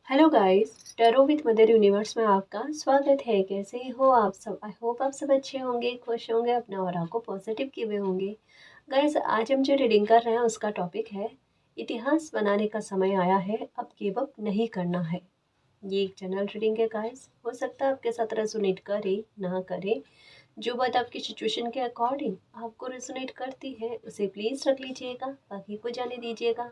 Hello guys, tarot with mother universe में आपका स्वागत है। कैसे हो आप सब? आई होप आप सब अच्छे होंगे, खुश होंगे, अपना और आपको पॉजिटिव किए हुए होंगे। गाइस, आज हम जो रीडिंग कर रहे हैं उसका टॉपिक है इतिहास बनाने का समय आया है, अब गिव अप नहीं करना है। ये एक जनरल रीडिंग है गाइस, हो सकता है आपके साथ रेजोनेट करे ना करे। जो बात आपकी सिचुएशन के अकॉर्डिंग आपको रेजोनेट करती है उसे प्लीज़ रख लीजिएगा, बाकी को जाने दीजिएगा।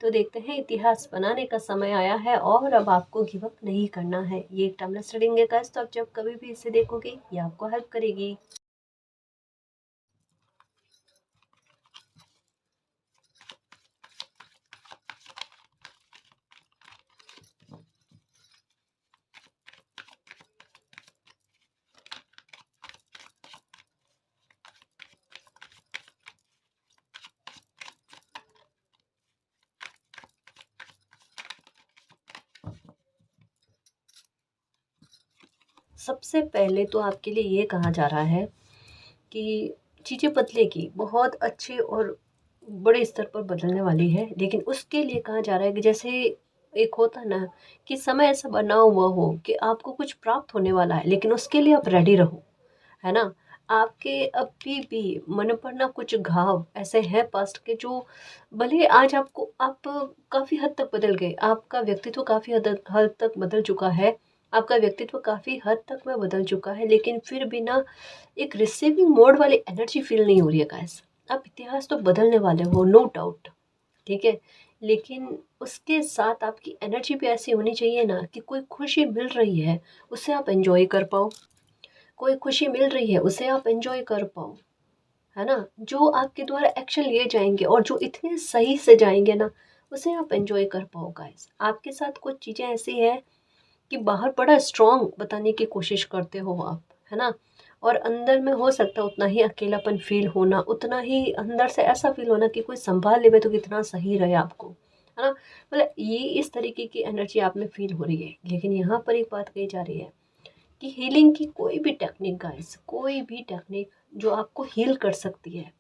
तो देखते हैं, इतिहास बनाने का समय आया है और अब आपको गिव अप नहीं करना है। ये एक टाइमलेस रीडिंग है गाइस, तो आप जब कभी भी इसे देखोगे ये आपको हेल्प करेगी। सबसे पहले तो आपके लिए ये कहा जा रहा है कि चीज़ें बदलेगी, बहुत अच्छे और बड़े स्तर पर बदलने वाली है, लेकिन उसके लिए कहा जा रहा है कि जैसे एक होता ना कि समय ऐसा बना हुआ हो कि आपको कुछ प्राप्त होने वाला है, लेकिन उसके लिए आप रेडी रहो, है ना। आपके अभी भी मन पर ना कुछ घाव ऐसे हैं पास्ट के, जो भले आज आपको आप काफ़ी हद तक बदल गए, आपका व्यक्तित्व काफ़ी हद तक बदल चुका है, आपका व्यक्तित्व काफ़ी हद तक में बदल चुका है, लेकिन फिर भी ना एक रिसीविंग मोड वाली एनर्जी फील नहीं हो रही है गाइस। आप इतिहास तो बदलने वाले हो, नो डाउट, ठीक है, लेकिन उसके साथ आपकी एनर्जी भी ऐसी होनी चाहिए ना कि कोई खुशी मिल रही है उसे आप एंजॉय कर पाओ, कोई खुशी मिल रही है उसे आप एंजॉय कर पाओ, है ना। जो आपके द्वारा एक्शन लिए जाएंगे और जो इतने सही से जाएंगे ना, उसे आप एंजॉय कर पाओ गाइस। आपके साथ कुछ चीज़ें ऐसी हैं कि बाहर बड़ा स्ट्रांग बताने की कोशिश करते हो आप, है ना, और अंदर में हो सकता है उतना ही अकेलापन फील होना, उतना ही अंदर से ऐसा फील होना कि कोई संभाल लेवे तो कितना सही रहे आपको, है ना। मतलब ये इस तरीके की एनर्जी आप में फील हो रही है, लेकिन यहाँ पर एक बात कही जा रही है कि हीलिंग की कोई भी टेक्निक गाइस, कोई भी टेक्निक जो आपको हील कर सकती है,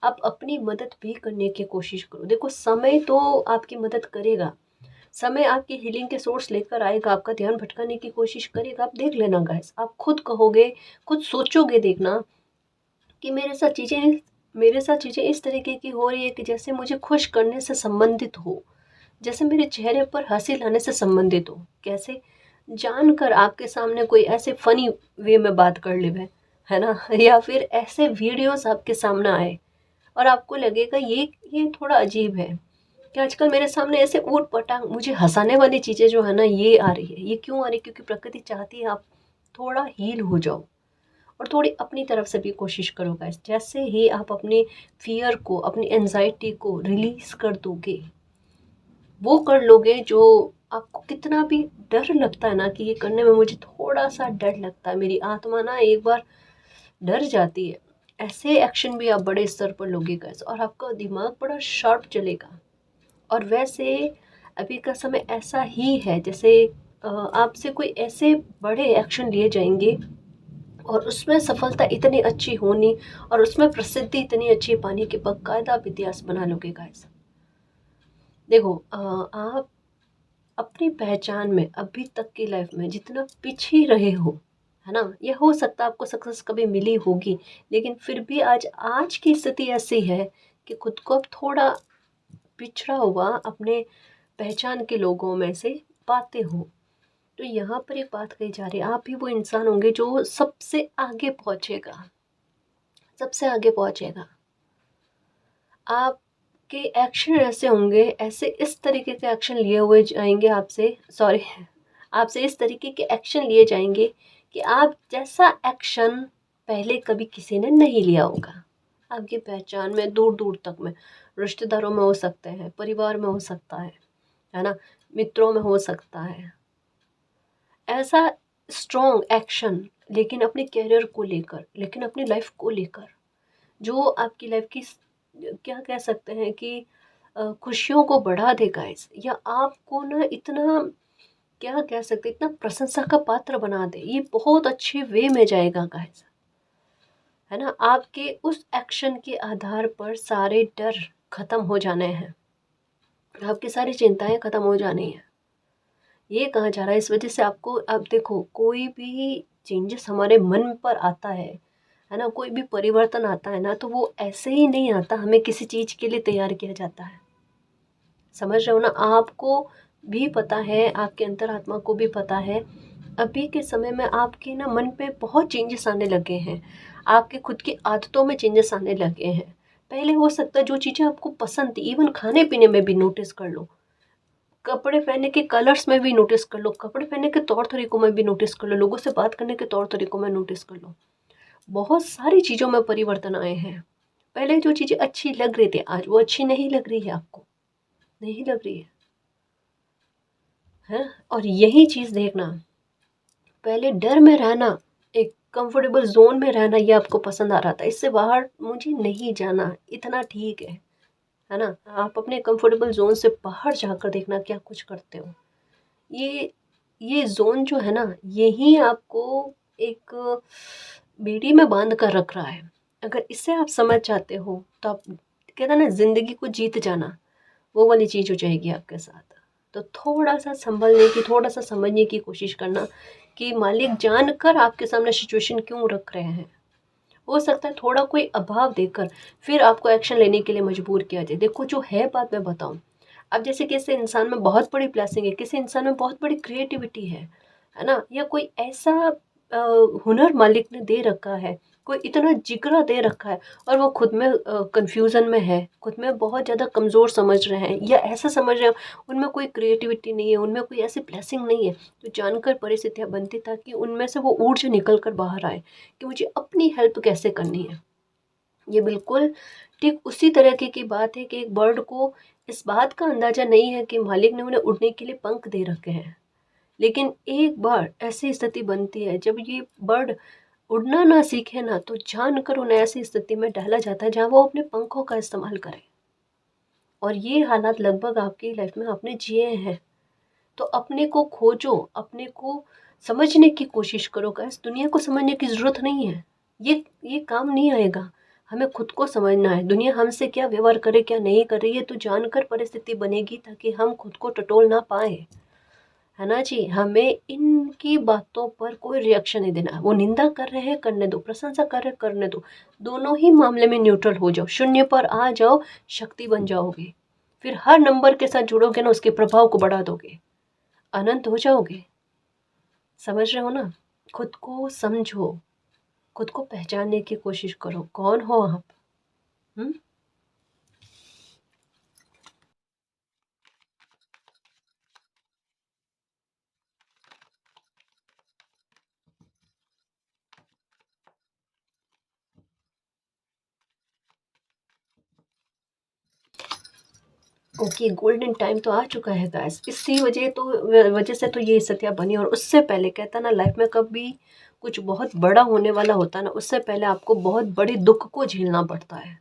आप अपनी मदद भी करने की कोशिश करो। देखो, समय तो आपकी मदद करेगा, समय आपकी हीलिंग के सोर्स लेकर आएगा, आपका ध्यान भटकाने की कोशिश करेगा। आप देख लेना गाइस, आप खुद कहोगे, खुद सोचोगे, देखना कि मेरे साथ चीज़ें इस तरीके की हो रही है कि जैसे मुझे खुश करने से संबंधित हो, जैसे मेरे चेहरे पर हंसी लाने से संबंधित हो। कैसे? जानकर आपके सामने कोई ऐसे फनी वे में बात कर ले, है ना, या फिर ऐसे वीडियोस आपके सामने आए और आपको लगेगा ये थोड़ा अजीब है कि आजकल मेरे सामने ऐसे ऊट पटांग मुझे हंसाने वाली चीज़ें जो है ना ये आ रही है। ये क्यों आ रही है? क्योंकि प्रकृति चाहती है आप थोड़ा हील हो जाओ और थोड़ी अपनी तरफ से भी कोशिश करो गाइस। जैसे ही आप अपने फियर को, अपनी एनजाइटी को रिलीज कर दोगे, वो कर लोगे जो आपको कितना भी डर लगता है ना कि ये करने में मुझे थोड़ा सा डर लगता है, मेरी आत्मा ना एक बार डर जाती है, ऐसे एक्शन भी आप बड़े स्तर पर लोगे गाइस, और आपका दिमाग बड़ा शार्प चलेगा। और वैसे अभी का समय ऐसा ही है जैसे आपसे कोई ऐसे बड़े एक्शन लिए जाएंगे और उसमें सफलता इतनी अच्छी होनी और उसमें प्रसिद्धि इतनी अच्छी पानी के बाकायदा आप इतिहास बना लोगे गाइस। देखो, आप अपनी पहचान में अभी तक की लाइफ में जितना पिछड़ी रहे हो, है ना, ये हो सकता है आपको सक्सेस कभी मिली होगी, लेकिन फिर भी आज आज की स्थिति ऐसी है कि खुद को अब थोड़ा पिछड़ा हुआ अपने पहचान के लोगों में से पाते हो। तो यहाँ पर एक बात कही जा रही है, आप भी वो इंसान होंगे जो सबसे आगे पहुँचेगा, सबसे आगे पहुँचेगा। आपके एक्शन ऐसे होंगे, ऐसे इस तरीके के एक्शन लिए हुए जाएंगे आपसे, सॉरी, आपसे इस तरीके के एक्शन लिए जाएंगे कि आप जैसा एक्शन पहले कभी किसी ने नहीं लिया होगा। आपकी पहचान में दूर दूर तक में, रिश्तेदारों में हो सकते हैं, परिवार में हो सकता है ना, मित्रों में हो सकता है, ऐसा स्ट्रॉन्ग एक्शन, लेकिन अपने करियर को लेकर, लेकिन अपनी लाइफ को लेकर, जो आपकी लाइफ की क्या कह सकते हैं कि खुशियों को बढ़ा दे गाइस, या आपको ना इतना क्या कह सकते, इतना प्रशंसा का पात्र बना दे, ये बहुत अच्छे वे में जाएगा गाइस, है ना। आपके उस एक्शन के आधार पर सारे डर खत्म हो जाने हैं, आपकी सारी चिंताएं खत्म हो जानी है। ये कहा जा रहा है। इस वजह से आपको, अब देखो, कोई भी चेंजेस हमारे मन पर आता है ना, कोई भी परिवर्तन आता है ना, तो वो ऐसे ही नहीं आता, हमें किसी चीज़ के लिए तैयार किया जाता है। समझ रहे हो ना? आपको भी पता है, आपके अंतरात्मा को भी पता है, अभी के समय में आपके ना मन पे बहुत चेंजेस आने लगे हैं, आपके खुद की आदतों में चेंजेस आने लगे हैं। पहले हो सकता है जो चीज़ें आपको पसंद थी, इवन खाने पीने में भी नोटिस कर लो, कपड़े पहनने के कलर्स में भी नोटिस कर लो, कपड़े पहनने के तौर तरीकों में भी नोटिस कर लो, लोगों से बात करने के तौर तरीकों में नोटिस कर लो, बहुत सारी चीज़ों में परिवर्तन आए हैं। पहले जो चीज़ें अच्छी लग रही थी, आज वो अच्छी नहीं लग रही है, आपको नहीं लग रही है। और यही चीज़ देखना, पहले डर में रहना, एक कंफर्टेबल जोन में रहना, ये आपको पसंद आ रहा था, इससे बाहर मुझे नहीं जाना, इतना ठीक है ना? आप अपने कंफर्टेबल जोन से बाहर जाकर देखना क्या कुछ करते हो। ये जोन जो है ना, यही आपको एक बेड़ी में बांध कर रख रहा है। अगर इससे आप समझ जाते हो तो आप, कहते हैं ना, जिंदगी को जीत जाना, वो वाली चीज़ हो जाएगी आपके साथ। तो थोड़ा सा संभलने की, थोड़ा सा समझने की कोशिश करना कि मालिक जानकर आपके सामने सिचुएशन क्यों रख रहे हैं। हो सकता है थोड़ा कोई अभाव देकर फिर आपको एक्शन लेने के लिए मजबूर किया जाए। देखो, जो है बात मैं बताऊं, अब जैसे किसी इंसान में बहुत बड़ी ब्लेसिंग है, किसी इंसान में बहुत बड़ी क्रिएटिविटी है ना, या कोई ऐसा हुनर मालिक ने दे रखा है, कोई इतना जिगरा दे रखा है, और वो खुद में कंफ्यूजन में है, खुद में बहुत ज़्यादा कमज़ोर समझ रहे हैं, या ऐसा समझ रहे हैं उनमें कोई क्रिएटिविटी नहीं है, उनमें कोई ऐसी ब्लेसिंग नहीं है, तो जानकर परिस्थितियाँ बनती ताकि उनमें से वो ऊर्जा निकल कर बाहर आए कि मुझे अपनी हेल्प कैसे करनी है। ये बिल्कुल ठीक उसी तरीके की बात है कि एक बर्ड को इस बात का अंदाज़ा नहीं है कि मालिक ने उन्हें उड़ने के लिए पंख दे रखे हैं, लेकिन एक बार ऐसी स्थिति बनती है जब ये बर्ड उड़ना ना सीखे ना, तो जानकर उन्हें ऐसी स्थिति में डाला जाता है जहाँ वो अपने पंखों का इस्तेमाल करे। और ये हालात लगभग आपकी लाइफ में आपने जिए हैं। तो अपने को खोजो, अपने को समझने की कोशिश करो गाइस, दुनिया को समझने की ज़रूरत नहीं है। ये काम नहीं आएगा। हमें खुद को समझना है, दुनिया हमसे क्या व्यवहार करे, क्या नहीं कर रही है, तो जानकर परिस्थिति बनेगी ताकि हम खुद को टटोल ना पाए। है ना जी? हमें इनकी बातों पर कोई रिएक्शन नहीं देना। वो निंदा कर रहे हैं, करने दो, प्रशंसा कर रहे हैं, करने दो। दोनों ही मामले में न्यूट्रल हो जाओ, शून्य पर आ जाओ, शक्ति बन जाओगे। फिर हर नंबर के साथ जुड़ोगे ना, उसके प्रभाव को बढ़ा दोगे, अनंत हो जाओगे। समझ रहे हो ना? खुद को समझो, खुद को पहचानने की कोशिश करो, कौन हो आप? हुँ? ओके, गोल्डन टाइम तो आ चुका है गाइस। इसी वजह से तो ये स्थितियाँ बनी। और उससे पहले, कहता ना, लाइफ में कभी कुछ बहुत बड़ा होने वाला होता है ना, उससे पहले आपको बहुत बड़े दुःख को झेलना पड़ता है।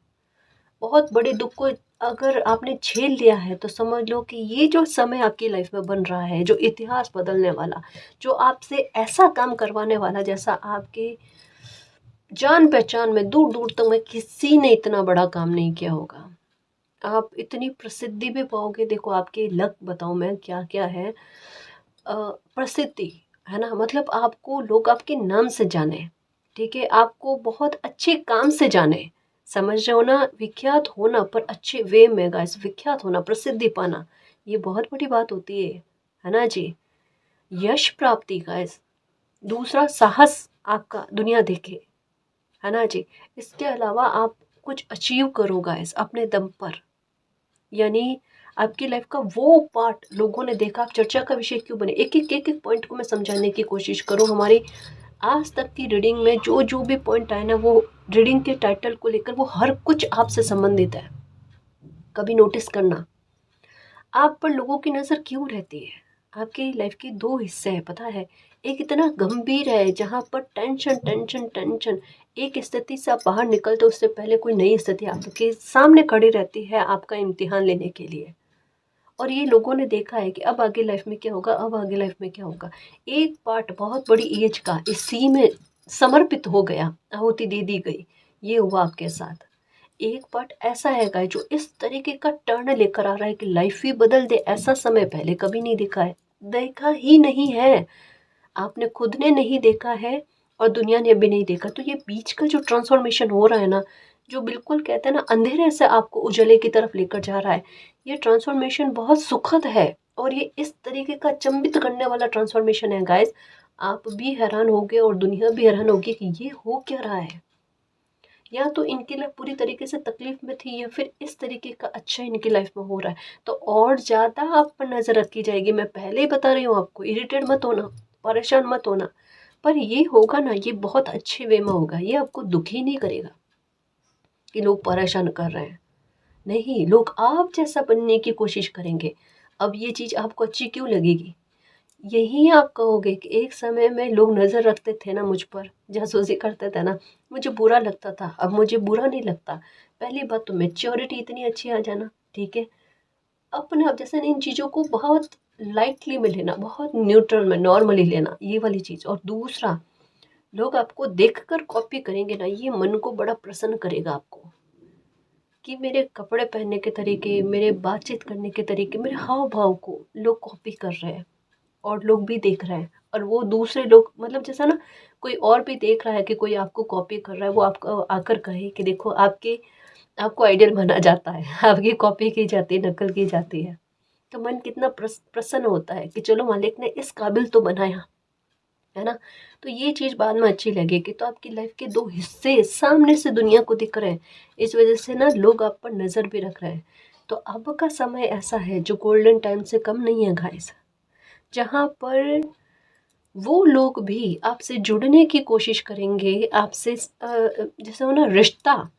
बहुत बड़े दुःख को अगर आपने झेल लिया है तो समझ लो कि ये जो समय आपकी लाइफ में बन रहा है, जो इतिहास बदलने वाला, जो आपसे ऐसा काम करवाने वाला जैसा आपके जान पहचान में दूर दूर तक में किसी ने इतना बड़ा काम नहीं किया होगा। आप इतनी प्रसिद्धि भी पाओगे। देखो, आपके लक बताऊं मैं क्या क्या है। प्रसिद्धि, है ना, मतलब आपको लोग आपके नाम से जाने, ठीक है, आपको बहुत अच्छे काम से जाने। समझ रहे हो ना? विख्यात होना, पर अच्छे वे में गाइस, विख्यात होना, प्रसिद्धि पाना, ये बहुत बड़ी बात होती है ना जी? यश प्राप्ति गाइस, दूसरा साहस आपका दुनिया देखे, है ना जी? इसके अलावा आप कुछ अचीव करो गाइस अपने दम पर, यानी आपकी लाइफ का वो पार्ट लोगों ने देखा, आप चर्चा का विषय क्यों बने। एक एक पॉइंट को मैं समझाने की कोशिश करूँ। हमारी आज तक की रीडिंग में जो जो भी पॉइंट आए ना, वो रीडिंग के टाइटल को लेकर वो हर कुछ आपसे संबंधित है। कभी नोटिस करना, आप पर लोगों की नज़र क्यों रहती है। आपकी लाइफ के दो हिस्से हैं, पता है। एक इतना गंभीर है जहाँ पर टेंशन टेंशन टेंशन, एक स्थिति से आप बाहर निकलते हो उससे पहले कोई नई स्थिति आपके सामने खड़ी रहती है आपका इम्तिहान लेने के लिए। और ये लोगों ने देखा है कि अब आगे लाइफ में क्या होगा, अब आगे लाइफ में क्या होगा। एक पार्ट बहुत बड़ी एज का इसी में समर्पित हो गया, आहुति दे दी गई, ये हुआ आपके साथ। एक पार्ट ऐसा है गाइस जो इस तरीके का टर्न लेकर आ रहा है कि लाइफ ही बदल दे, ऐसा समय पहले कभी नहीं दिखा है। देखा ही नहीं है, आपने खुद ने नहीं देखा है और दुनिया ने भी नहीं देखा। तो ये बीच का जो ट्रांसफॉर्मेशन हो रहा है ना, जो बिल्कुल कहते हैं ना अंधेरे से आपको उजाले की तरफ लेकर जा रहा है, ये ट्रांसफॉर्मेशन बहुत सुखद है और ये इस तरीके का चंबित करने वाला ट्रांसफॉर्मेशन है गाइस। आप भी हैरान होगे और दुनिया भी हैरान होगी कि ये हो क्या रहा है। या तो इनके लिए पूरी तरीके से तकलीफ में थी या फिर इस तरीके का अच्छा इनकी लाइफ में हो रहा है, तो और ज़्यादा आप पर नज़र रखी जाएगी। मैं पहले ही बता रही हूँ आपको, इरिटेट मत होना, परेशान मत होना। पर ये होगा ना, ये बहुत अच्छे वे में होगा, ये आपको दुखी नहीं करेगा कि लोग परेशान कर रहे हैं। नहीं, लोग आप जैसा बनने की कोशिश करेंगे। अब ये चीज़ आपको अच्छी क्यों लगेगी? यही आप कहोगे कि एक समय में लोग नज़र रखते थे ना मुझ पर, जासूसी करते थे ना, मुझे बुरा लगता था, अब मुझे बुरा नहीं लगता। पहली बात तो मैच्योरिटी इतनी अच्छी आ जाना, ठीक है। अपने आप जैसे इन चीज़ों को बहुत लाइटली में लेना, बहुत न्यूट्रल में नॉर्मली लेना, ये वाली चीज़। और दूसरा, लोग आपको देखकर कॉपी करेंगे ना, ये मन को बड़ा प्रसन्न करेगा आपको, कि मेरे कपड़े पहनने के तरीके, मेरे बातचीत करने के तरीके, मेरे हाव भाव को लोग कॉपी कर रहे हैं और लोग भी देख रहे हैं। और वो दूसरे लोग, मतलब जैसा ना कोई और भी देख रहा है कि कोई आपको कॉपी कर रहा है, वो आपको आकर कहे कि देखो आपके आपको आइडियल माना जाता है, आपकी कॉपी की जाती है, नकल की जाती है। तो मन कितना प्रसन्न होता है कि चलो मालिक ने इस काबिल तो बनाया, है ना। तो ये चीज़ बाद में अच्छी लगेगी। तो आपकी लाइफ के दो हिस्से सामने से दुनिया को दिख रहे हैं, इस वजह से ना लोग आप पर नज़र भी रख रहे हैं। तो अब का समय ऐसा है जो गोल्डन टाइम से कम नहीं है गाइस, जहाँ पर वो लोग भी आपसे जुड़ने की कोशिश करेंगे, आपसे जैसे हो ना रिश्ता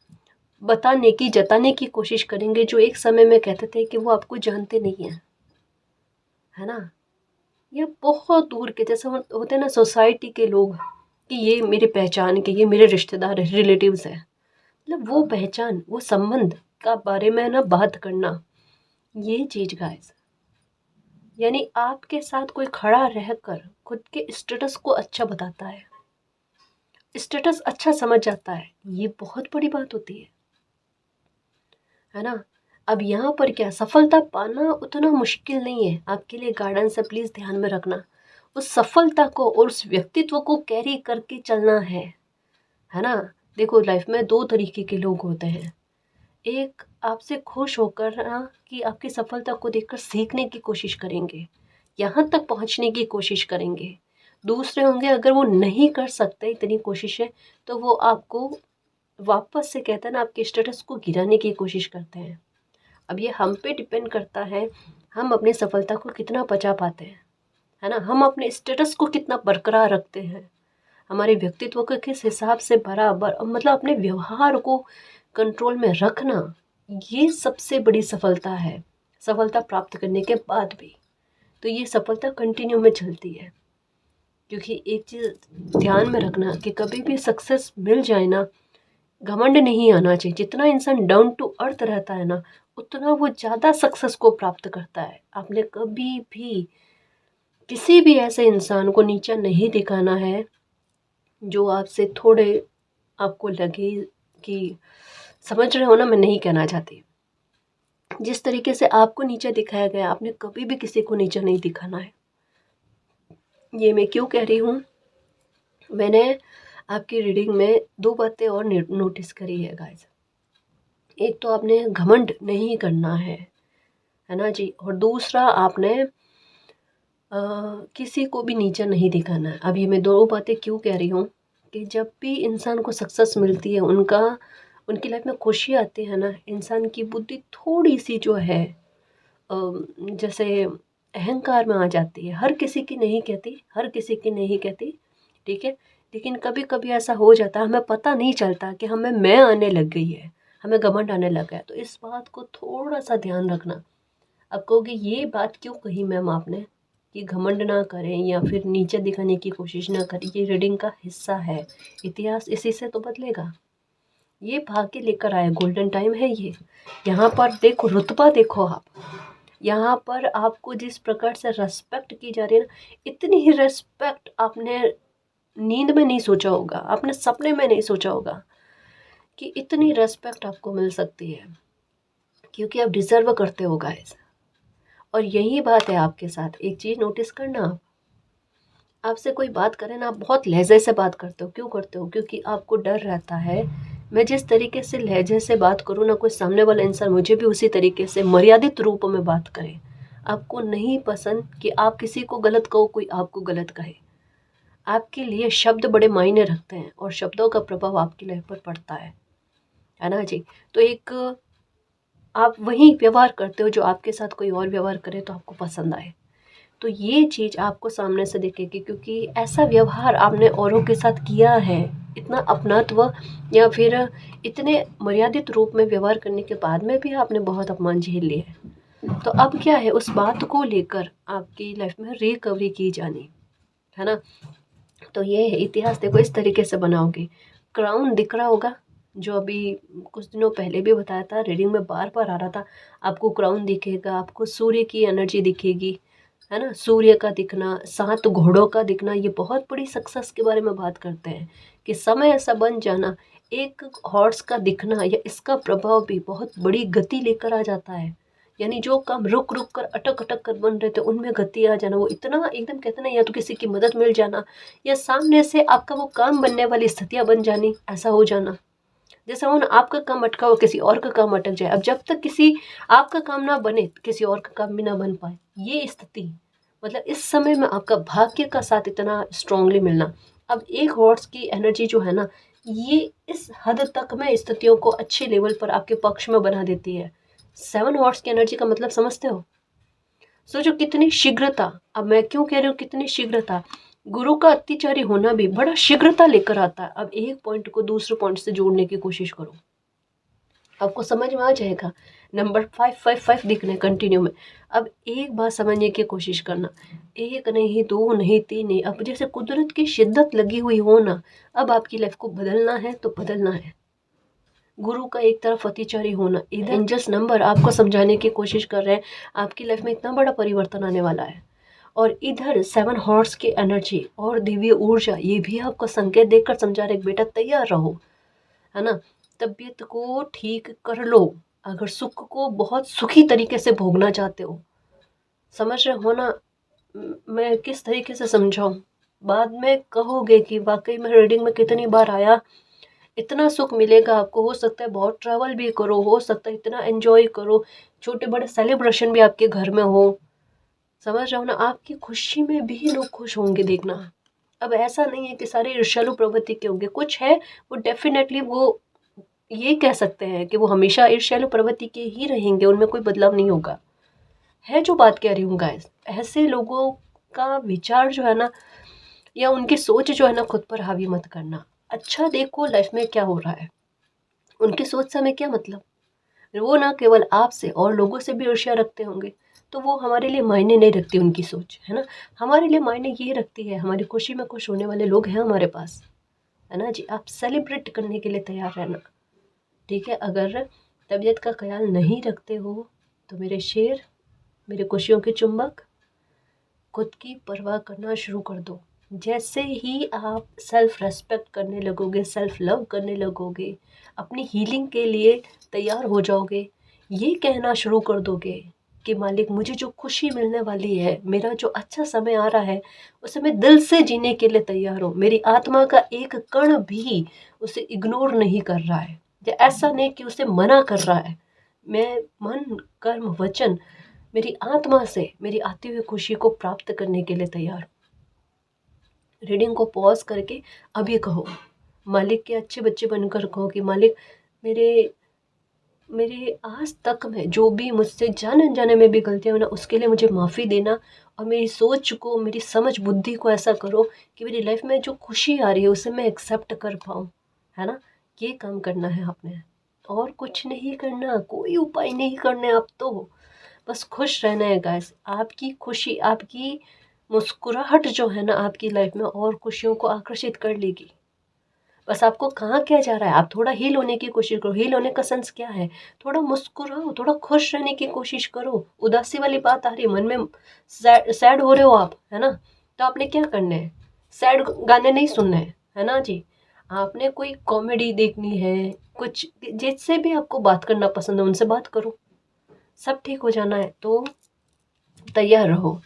बताने की, जताने की कोशिश करेंगे, जो एक समय में कहते थे कि वो आपको जानते नहीं हैं, है ना। या बहुत दूर के जैसे होते हैं ना सोसाइटी के लोग, कि ये मेरे पहचान के, ये मेरे रिश्तेदार है, रिलेटिव्स हैं, मतलब वो पहचान, वो संबंध का बारे में ना बात करना, ये चीज़ गाइस। यानी आपके साथ कोई खड़ा रहकर खुद के स्टेटस को अच्छा बताता है, स्टेटस अच्छा समझ जाता है, ये बहुत बड़ी बात होती है ना। अब यहाँ पर क्या, सफलता पाना उतना मुश्किल नहीं है, आपके लिए गार्डन से प्लीज़ ध्यान में रखना। उस सफलता को और उस व्यक्तित्व को कैरी करके चलना है ना। देखो लाइफ में दो तरीके के लोग होते हैं, एक आपसे खुश होकर ना कि आपकी सफलता को देखकर सीखने की कोशिश करेंगे, यहाँ तक पहुँचने की कोशिश करेंगे। दूसरे होंगे, अगर वो नहीं कर सकते इतनी कोशिशें, तो वो आपको वापस से कहते हैं ना आपके स्टेटस को गिराने की कोशिश करते हैं। अब ये हम पे डिपेंड करता है, हम अपनी सफलता को कितना बचा पाते हैं, है ना। हम अपने स्टेटस को कितना बरकरार रखते हैं, हमारे व्यक्तित्व को किस हिसाब से बराबर, मतलब अपने व्यवहार को कंट्रोल में रखना, ये सबसे बड़ी सफलता है। सफलता प्राप्त करने के बाद भी तो ये सफलता कंटिन्यू में चलती है। क्योंकि एक चीज़ ध्यान में रखना कि कभी भी सक्सेस मिल जाए ना, घमंड नहीं आना चाहिए। जितना इंसान डाउन टू अर्थ रहता है ना, उतना वो ज़्यादा सक्सेस को प्राप्त करता है। आपने कभी भी किसी भी ऐसे इंसान को नीचा नहीं दिखाना है जो आपसे थोड़े, आपको लगे कि, समझ रहे हो ना, मैं नहीं कहना चाहती। जिस तरीके से आपको नीचा दिखाया गया, आपने कभी भी किसी को नीचा नहीं दिखाना है। ये मैं क्यों कह रही हूँ, मैंने आपकी रीडिंग में दो बातें और नोटिस करी है गाइस। एक तो आपने घमंड नहीं करना है ना जी। और दूसरा, आपने किसी को भी नीचा नहीं दिखाना है। अब ये मैं दो बातें क्यों कह रही हूँ कि जब भी इंसान को सक्सेस मिलती है, उनकी लाइफ में खुशी आती है ना, इंसान की बुद्धि थोड़ी सी जो है जैसे अहंकार में आ जाती है। हर किसी की नहीं कहती, हर किसी की नहीं कहती, ठीक है। लेकिन कभी कभी ऐसा हो जाता है, हमें पता नहीं चलता कि हमें मैं आने लग गई है, हमें घमंड आने लगा है। तो इस बात को थोड़ा सा ध्यान रखना। अब कहोगे ये बात क्यों कही मैम आपने, कि घमंड ना करें या फिर नीचे दिखाने की कोशिश ना करें। ये रीडिंग का हिस्सा है, इतिहास इसी से तो बदलेगा। ये भाग्य लेकर आया, गोल्डन टाइम है ये। यहाँ पर देखो रुतबा, देखो आप, यहाँ पर आपको जिस प्रकार से रेस्पेक्ट की जा रही है ना, इतनी ही रेस्पेक्ट आपने नींद में नहीं सोचा होगा, आपने सपने में नहीं सोचा होगा कि इतनी रेस्पेक्ट आपको मिल सकती है। क्योंकि आप डिजर्व करते हो गाइस। और यही बात है आपके साथ। एक चीज़ नोटिस करना, आप आपसे कोई बात करे ना, आप बहुत लहजे से बात करते हो। क्यों करते हो? क्योंकि आपको डर रहता है मैं जिस तरीके से लहजे से बात करूँ ना, कोई सामने वाला इंसान मुझे भी उसी तरीके से मर्यादित रूप में बात करे। आपको नहीं पसंद कि आप किसी को गलत कहो, कोई आपको गलत कहे। आपके लिए शब्द बड़े मायने रखते हैं और शब्दों का प्रभाव आपकी लाइफ पर पड़ता है ना जी। तो एक आप वही व्यवहार करते हो जो आपके साथ कोई और व्यवहार करे तो आपको पसंद आए। तो ये चीज़ आपको सामने से दिखेगी, क्योंकि ऐसा व्यवहार आपने औरों के साथ किया है, इतना अपनत्व या फिर इतने मर्यादित रूप में व्यवहार करने के बाद में भी आपने बहुत अपमान झेल लिए है। तो अब क्या है, उस बात को लेकर आपकी लाइफ में रिकवरी की जानी है ना। तो ये है इतिहास, देखो इस तरीके से बनाओगे। क्राउन दिख रहा होगा, जो अभी कुछ दिनों पहले भी बताया था, रीडिंग में बार बार आ रहा था। आपको क्राउन दिखेगा, आपको सूर्य की एनर्जी दिखेगी, है ना। सूर्य का दिखना, 7 घोड़ों का दिखना, ये बहुत बड़ी सक्सेस के बारे में बात करते हैं कि समय ऐसा बन जाना, एक हॉर्स का दिखना या इसका प्रभाव भी बहुत बड़ी गति लेकर आ जाता है। यानी जो काम रुक रुक कर अटक अटक कर बन रहे थे उनमें गति आ जाना, वो इतना एकदम कहते ना, या तो किसी की मदद मिल जाना या सामने से आपका वो काम बनने वाली स्थितियां बन जानी, ऐसा हो जाना। जैसे हो ना, आपका काम अटका हो, किसी और का काम अटक जाए। अब जब तक किसी आपका काम ना बने, किसी और का काम भी ना बन पाए, ये स्थिति, मतलब इस समय में आपका भाग्य का साथ इतना स्ट्रांगली मिलना। अब एक हॉर्स की एनर्जी जो है ना, ये इस हद तक में स्थितियों को अच्छे लेवल पर आपके पक्ष में बना देती है। 7 हॉर्स की एनर्जी का मतलब समझते हो? सोचो कितनी शीघ्रता। अब मैं क्यों कह रही हूँ कितनी शीघ्रता, गुरु का अत्याचारी होना भी बड़ा शीघ्रता लेकर आता है। अब एक पॉइंट को दूसरे पॉइंट से जोड़ने की कोशिश करो, आपको समझ में आ जाएगा। नंबर 555 दिखने कंटिन्यू में। अब एक बात समझने की कोशिश करना, एक नहीं, दो नहीं, तीन नहीं, अब जैसे कुदरत की शिद्दत लगी हुई हो ना, अब आपकी लाइफ को बदलना है तो बदलना है। गुरु का एक तरफ अतिचारी होना, इधर एंजल्स नंबर आपको समझाने की कोशिश कर रहे हैं आपकी लाइफ में इतना बड़ा परिवर्तन आने वाला है। और इधर 7 हॉर्स की एनर्जी और दिव्य ऊर्जा, ये भी आपको संकेत देकर समझा रहे, बेटा तैयार रहो, है ना। तबीयत को ठीक कर लो, अगर सुख को बहुत सुखी तरीके से भोगना चाहते हो। समझ रहे हो ना मैं किस तरीके से समझाऊं? बाद में कहोगे कि वाकई में रीडिंग में कितनी बार आया, इतना सुख मिलेगा आपको। हो सकता है बहुत ट्रैवल भी करो, हो सकता है इतना एंजॉय करो, छोटे बड़े सेलिब्रेशन भी आपके घर में हो। समझ रहे हो ना, आपकी खुशी में भी लोग खुश होंगे, देखना। अब ऐसा नहीं है कि सारे ईर्ष्यालु प्रवृत्ति के होंगे, कुछ है वो डेफिनेटली वो ये कह सकते हैं कि वो हमेशा ईर्ष्यालु प्रवृत्ति के ही रहेंगे, उनमें कोई बदलाव नहीं होगा। है जो बात कह रही हूँ गाइस, ऐसे लोगों का विचार जो है ना, या उनकी सोच जो है ना, खुद पर हावी मत करना। अच्छा देखो लाइफ में क्या हो रहा है, उनकी सोच से हमें क्या मतलब। वो ना केवल आपसे और लोगों से भी ईर्ष्या रखते होंगे, तो वो हमारे लिए मायने नहीं रखती उनकी सोच, है ना। हमारे लिए मायने ये रखती है, हमारी खुशी में खुश होने वाले लोग हैं हमारे पास, है ना जी। आप सेलिब्रेट करने के लिए तैयार रहना, ठीक है। अगर तबीयत का ख्याल नहीं रखते हो तो मेरे शेर, मेरे खुशियों के चुंबक, खुद की परवाह करना शुरू कर दो। जैसे ही आप सेल्फ रेस्पेक्ट करने लगोगे, सेल्फ लव करने लगोगे, अपनी हीलिंग के लिए तैयार हो जाओगे, ये कहना शुरू कर दोगे कि मालिक मुझे जो खुशी मिलने वाली है, मेरा जो अच्छा समय आ रहा है, उसे मैं दिल से जीने के लिए तैयार हूँ। मेरी आत्मा का एक कण भी उसे इग्नोर नहीं कर रहा है, या ऐसा नहीं कि उसे मना कर रहा है। मैं मन कर्म वचन मेरी आत्मा से मेरी आती हुई खुशी को प्राप्त करने के लिए तैयार हूँ। रीडिंग को पॉज करके अभी कहो, मालिक के अच्छे बच्चे बनकर कहो कि मालिक मेरे मेरे आज तक में जो भी मुझसे जाने अनजाने में भी गलतियाँ हुई ना, उसके लिए मुझे माफ़ी देना। और मेरी सोच को, मेरी समझ बुद्धि को ऐसा करो कि मेरी लाइफ में जो खुशी आ रही है उसे मैं एक्सेप्ट कर पाऊँ, है ना। ये काम करना है आपने, और कुछ नहीं करना, कोई उपाय नहीं करने आप तो, बस खुश रहना है गाइस। आपकी खुशी, आपकी मुस्कुराहट जो है ना, आपकी लाइफ में और खुशियों को आकर्षित कर लेगी। बस आपको कहाँ क्या जा रहा है, आप थोड़ा हील होने की कोशिश करो। हील होने का सेंस क्या है, थोड़ा मुस्कुराओ, थोड़ा खुश रहने की कोशिश करो। उदासी वाली बात आ रही है मन में, सैड हो रहे हो आप, है ना, तो आपने क्या करना है, सैड गाने नहीं सुनने हैं, है ना जी। आपने कोई कॉमेडी देखनी है, कुछ जिससे भी आपको बात करना पसंद है उनसे बात करो, सब ठीक हो जाना है। तो तैयार रहो।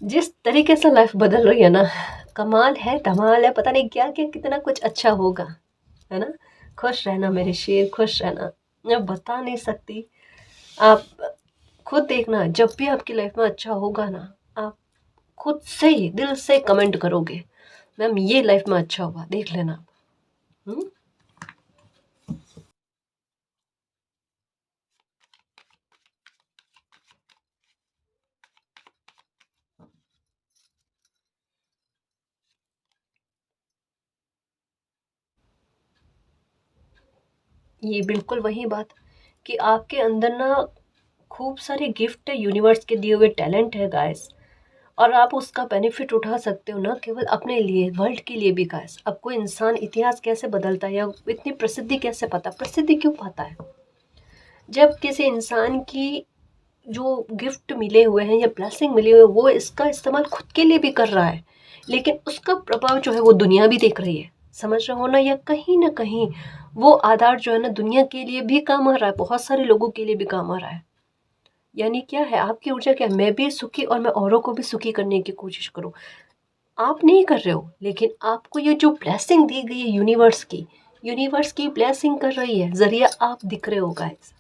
जिस तरीके से लाइफ बदल रही है ना, कमाल है, धमाल है, पता नहीं क्या क्या कितना कुछ अच्छा होगा, है ना। खुश रहना मेरे शेर, खुश रहना। मैं बता नहीं सकती, आप खुद देखना, जब भी आपकी लाइफ में अच्छा होगा ना, आप खुद से ही दिल से कमेंट करोगे, मैम ये लाइफ में अच्छा हुआ, देख लेना आप। हम्म? ये बिल्कुल वही बात कि आपके अंदर ना खूब सारे गिफ्ट है, यूनिवर्स के दिए हुए टैलेंट है गाइस, और आप उसका बेनिफिट उठा सकते हो ना केवल अपने लिए, वर्ल्ड के लिए भी गाइस। अब कोई इंसान इतिहास कैसे बदलता है या इतनी प्रसिद्धि कैसे पाता, प्रसिद्धि क्यों पाता है? जब किसी इंसान की जो गिफ्ट मिले हुए हैं या ब्लेसिंग मिली हुई है, वो इसका इस्तेमाल खुद के लिए भी कर रहा है, लेकिन उसका प्रभाव जो है वो दुनिया भी देख रही है। समझ रहे हो ना, या कहीं ना कहीं वो आधार जो है ना दुनिया के लिए भी काम आ रहा है, बहुत सारे लोगों के लिए भी काम आ रहा है। यानी क्या है, आपकी ऊर्जा क्या है, मैं भी सुखी और मैं औरों को भी सुखी करने की कोशिश करूँ। आप नहीं कर रहे हो, लेकिन आपको ये जो ब्लेसिंग दी गई है यूनिवर्स की ब्लेसिंग कर रही है, जरिए आप दिख रहे हो गाइस,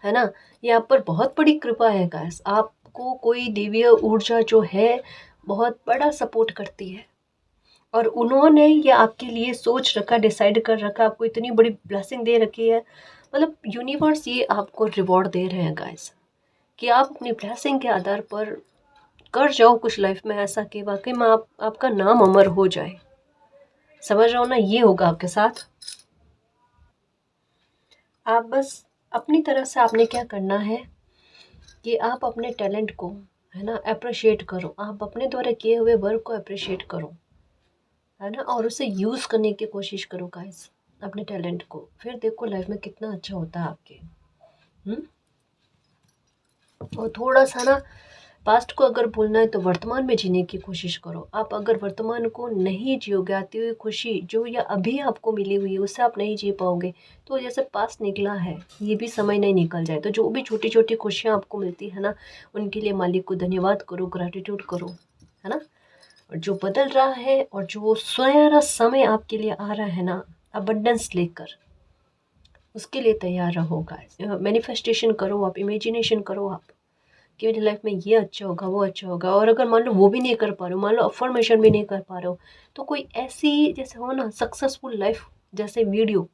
है ना। ये आप पर बहुत बड़ी कृपा है गाइस, आपको कोई दिव्य ऊर्जा जो है बहुत बड़ा सपोर्ट करती है, और उन्होंने ये आपके लिए सोच रखा, डिसाइड कर रखा, आपको इतनी बड़ी ब्लेसिंग दे रखी है। मतलब यूनिवर्स ये आपको रिवॉर्ड दे रहे हैं गाइस, कि आप अपनी ब्लेसिंग के आधार पर कर जाओ कुछ लाइफ में ऐसा कि वाकई में आपका नाम अमर हो जाए। समझ रहा हो ना, ये होगा आपके साथ। आप बस अपनी तरफ से आपने क्या करना है कि आप अपने टैलेंट को, है ना, अप्रिशिएट करो, आप अपने द्वारा किए हुए वर्क को अप्रिशिएट करो, है ना, और उसे यूज़ करने की कोशिश करो गाइस, अपने टैलेंट को, फिर देखो लाइफ में कितना अच्छा होता है आपके। हम्म। और थोड़ा सा ना पास्ट को अगर भूलना है तो वर्तमान में जीने की कोशिश करो। आप अगर वर्तमान को नहीं जियोगे, आती हुई खुशी जो या अभी आपको मिली हुई है उससे आप नहीं जी पाओगे, तो जैसे पास्ट निकला है ये भी समय नहीं निकल जाए। तो जो भी छोटी छोटी खुशियाँ आपको मिलती है ना, उनके लिए मालिक को धन्यवाद करो, ग्रैटिट्यूड करो, है ना। और जो बदल रहा है और जो सुनहरा समय आपके लिए आ रहा है ना, अबंडेंस लेकर, उसके लिए तैयार रहो गाइस। मैनिफेस्टेशन करो, आप इमेजिनेशन करो, आप कि मेरी लाइफ में ये अच्छा होगा, वो अच्छा होगा। और अगर मान लो वो भी नहीं कर पा रहे हो, मान लो अफर्मेशन भी नहीं कर पा रहे हो, तो कोई ऐसी जैसे हो ना सक्सेसफुल लाइफ जैसे वीडियो,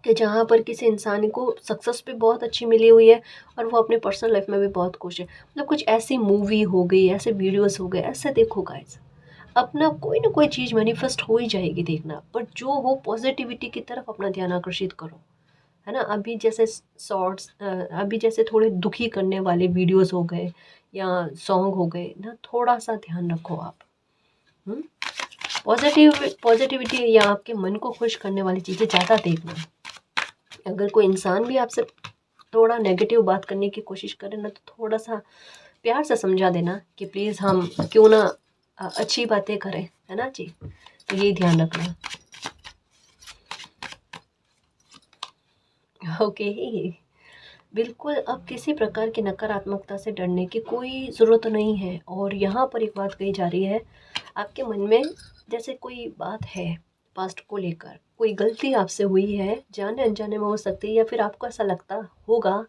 कि जहाँ पर किसी इंसान को सक्सेस भी बहुत अच्छी मिली हुई है और वो अपने पर्सनल लाइफ में भी बहुत खुश है, मतलब कुछ ऐसी मूवी हो गई, ऐसे वीडियोस हो गए, ऐसे देखो गाइस, अपना कोई ना कोई चीज़ मैनिफेस्ट हो ही जाएगी, देखना। पर जो हो पॉजिटिविटी की तरफ अपना ध्यान आकर्षित करो, है ना। अभी जैसे शॉर्ट्स, अभी जैसे थोड़े दुखी करने वाले वीडियोस हो गए या सॉन्ग हो गए ना, थोड़ा सा ध्यान रखो आप। पॉजिटिविटी या आपके मन को खुश करने वाली चीज़ें ज़्यादा देखना। अगर कोई इंसान भी आपसे थोड़ा नेगेटिव बात करने की कोशिश करे ना, तो थोड़ा सा प्यार से समझा देना कि प्लीज़ हम क्यों ना अच्छी बातें करें, है ना जी। तो ये ध्यान रखना। ओके। बिल्कुल, अब किसी प्रकार की नकारात्मकता से डरने की कोई ज़रूरत नहीं है। और यहाँ पर एक बात कही जा रही है, आपके मन में जैसे कोई बात है पास्ट को लेकर, कोई गलती आपसे हुई है, जाने अनजाने में हो सकती है, या फिर आपको ऐसा लगता होगा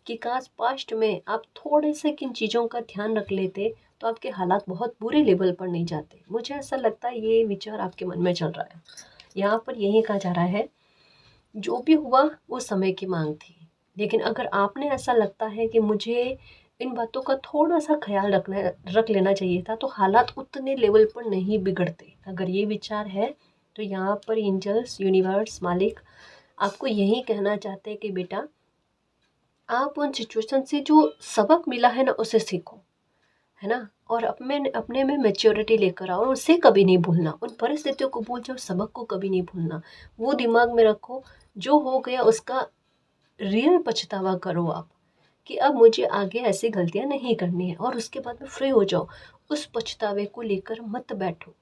कि काश पास्ट में आप थोड़े से किन चीज़ों का ध्यान रख लेते तो आपके हालात बहुत बुरे लेवल पर नहीं जाते। मुझे ऐसा लगता है ये विचार आपके मन में चल रहा है। यहाँ पर यही कहा जा रहा है, जो भी हुआ वो समय की मांग थी, लेकिन अगर आपने ऐसा लगता है कि मुझे इन बातों का थोड़ा सा ख्याल रख लेना चाहिए था, तो हालात उतने लेवल पर नहीं बिगड़ते। अगर ये विचार है तो यहाँ पर एंजल्स, यूनिवर्स, मालिक आपको यही कहना चाहते हैं कि बेटा, आप उन सिचुएशन से जो सबक मिला है ना उसे सीखो, है ना। और अपने अपने में मेच्योरिटी लेकर आओ, और उसे कभी नहीं भूलना, उन परिस्थितियों को भूल जाओ, सबक को कभी नहीं भूलना। वो दिमाग में रखो, जो हो गया उसका रियल पछतावा करो आप, कि अब मुझे आगे ऐसी गलतियां नहीं करनी है, और उसके बाद में फ्री हो जाओ। उस पछतावे को लेकर मत बैठो,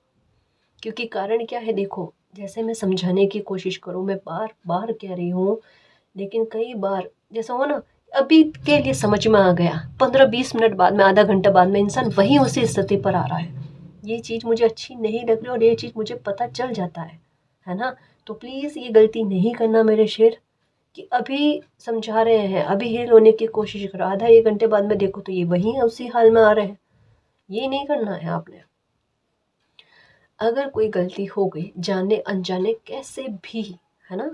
क्योंकि कारण क्या है देखो, जैसे मैं समझाने की कोशिश करूँ, मैं बार बार कह रही हूँ, लेकिन कई बार जैसा हो ना, अभी के लिए समझ में आ गया, 15-20 मिनट बाद में, आधा घंटा बाद में इंसान वही उसी स्थिति पर आ रहा है। ये चीज़ मुझे अच्छी नहीं लग रही और ये चीज़ मुझे पता चल जाता है ना। तो प्लीज़ ये गलती नहीं करना मेरे शेर, कि अभी समझा रहे हैं, अभी हील होने की कोशिश करो, आधा 1 घंटे बाद में देखो तो ये वही उसी हाल में आ रहे हैं। ये नहीं करना है आपने। अगर कोई गलती हो गई जाने अनजाने कैसे भी, है ना,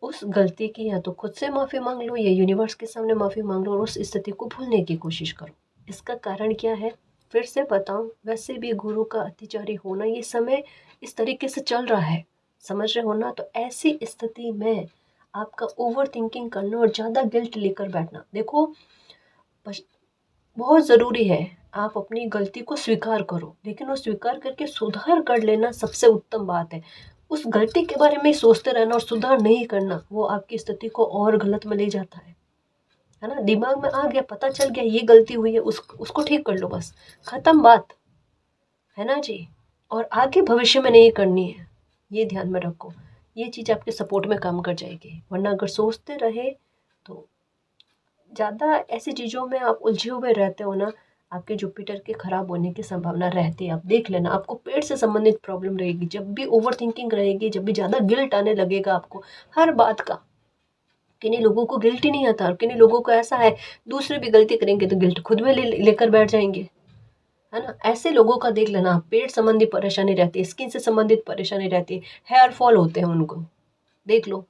उस गलती की या तो खुद से माफ़ी मांग लो या यूनिवर्स के सामने माफ़ी मांग लो और उस स्थिति को भूलने की कोशिश करो। इसका कारण क्या है, फिर से बताऊं, वैसे भी गुरु का अत्याचारी होना, ये समय इस तरीके से चल रहा है, समझ रहे हो ना। तो ऐसी स्थिति में आपका ओवर थिंकिंग करना और ज़्यादा गिल्ट लेकर बैठना, देखो बहुत ज़रूरी है। आप अपनी गलती को स्वीकार करो, लेकिन वो स्वीकार करके सुधार कर लेना सबसे उत्तम बात है। उस गलती के बारे में सोचते रहना और सुधार नहीं करना, वो आपकी स्थिति को और गलत में ले जाता है ना। दिमाग में आ गया, पता चल गया ये गलती हुई है, उसको ठीक कर लो, बस ख़त्म बात, है ना जी। और आगे भविष्य में नहीं करनी है, ये ध्यान में रखो। ये चीज़ आपके सपोर्ट में काम कर जाएगी, वरना अगर सोचते रहे तो ज़्यादा ऐसी चीज़ों में आप उलझे हुए रहते हो ना, आपके जुपिटर के ख़राब होने की संभावना रहती है। आप देख लेना, आपको पेट से संबंधित प्रॉब्लम रहेगी, जब भी ओवर थिंकिंग रहेगी, जब भी ज़्यादा गिल्ट आने लगेगा आपको हर बात का। किन्हीं लोगों को गिल्ट ही नहीं आता और किन्हीं लोगों को ऐसा है, दूसरे भी गलती करेंगे तो गिल्ट खुद में लेकर बैठ जाएंगे, है ना। ऐसे लोगों का देख लेना, पेट संबंधी परेशानी रहती है, स्किन से संबंधित परेशानी रहती है, हेयर फॉल होते हैं उनको, देख लो,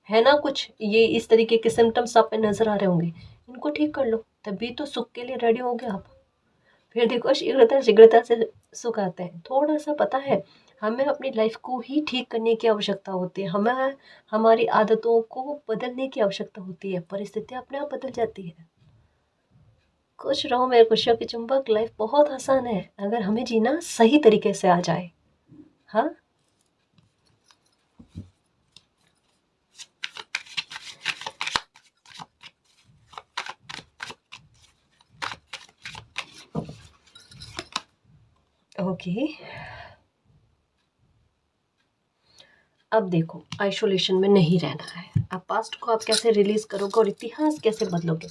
है ना। कुछ ये इस तरीके के सिम्टम्स आप पे नजर आ रहे होंगे, इनको ठीक कर लो, तभी तो सुख के लिए रेडी होगे आप। फिर देखो, शीघ्रता शीघ्रता से सुख आते हैं। थोड़ा सा पता है, हमें अपनी लाइफ को ही ठीक करने की आवश्यकता होती है, हमें हमारी आदतों को बदलने की आवश्यकता होती है, परिस्थिति अपने आप बदल जाती है। खुश रहो मेरे खुशियों के चुंबक, लाइफ बहुत आसान है अगर हमें जीना सही तरीके से आ जाए। हाँ, ओके। अब देखो, आइसोलेशन में नहीं रहना है। आप पास्ट को आप कैसे रिलीज करोगे और इतिहास कैसे बदलोगे।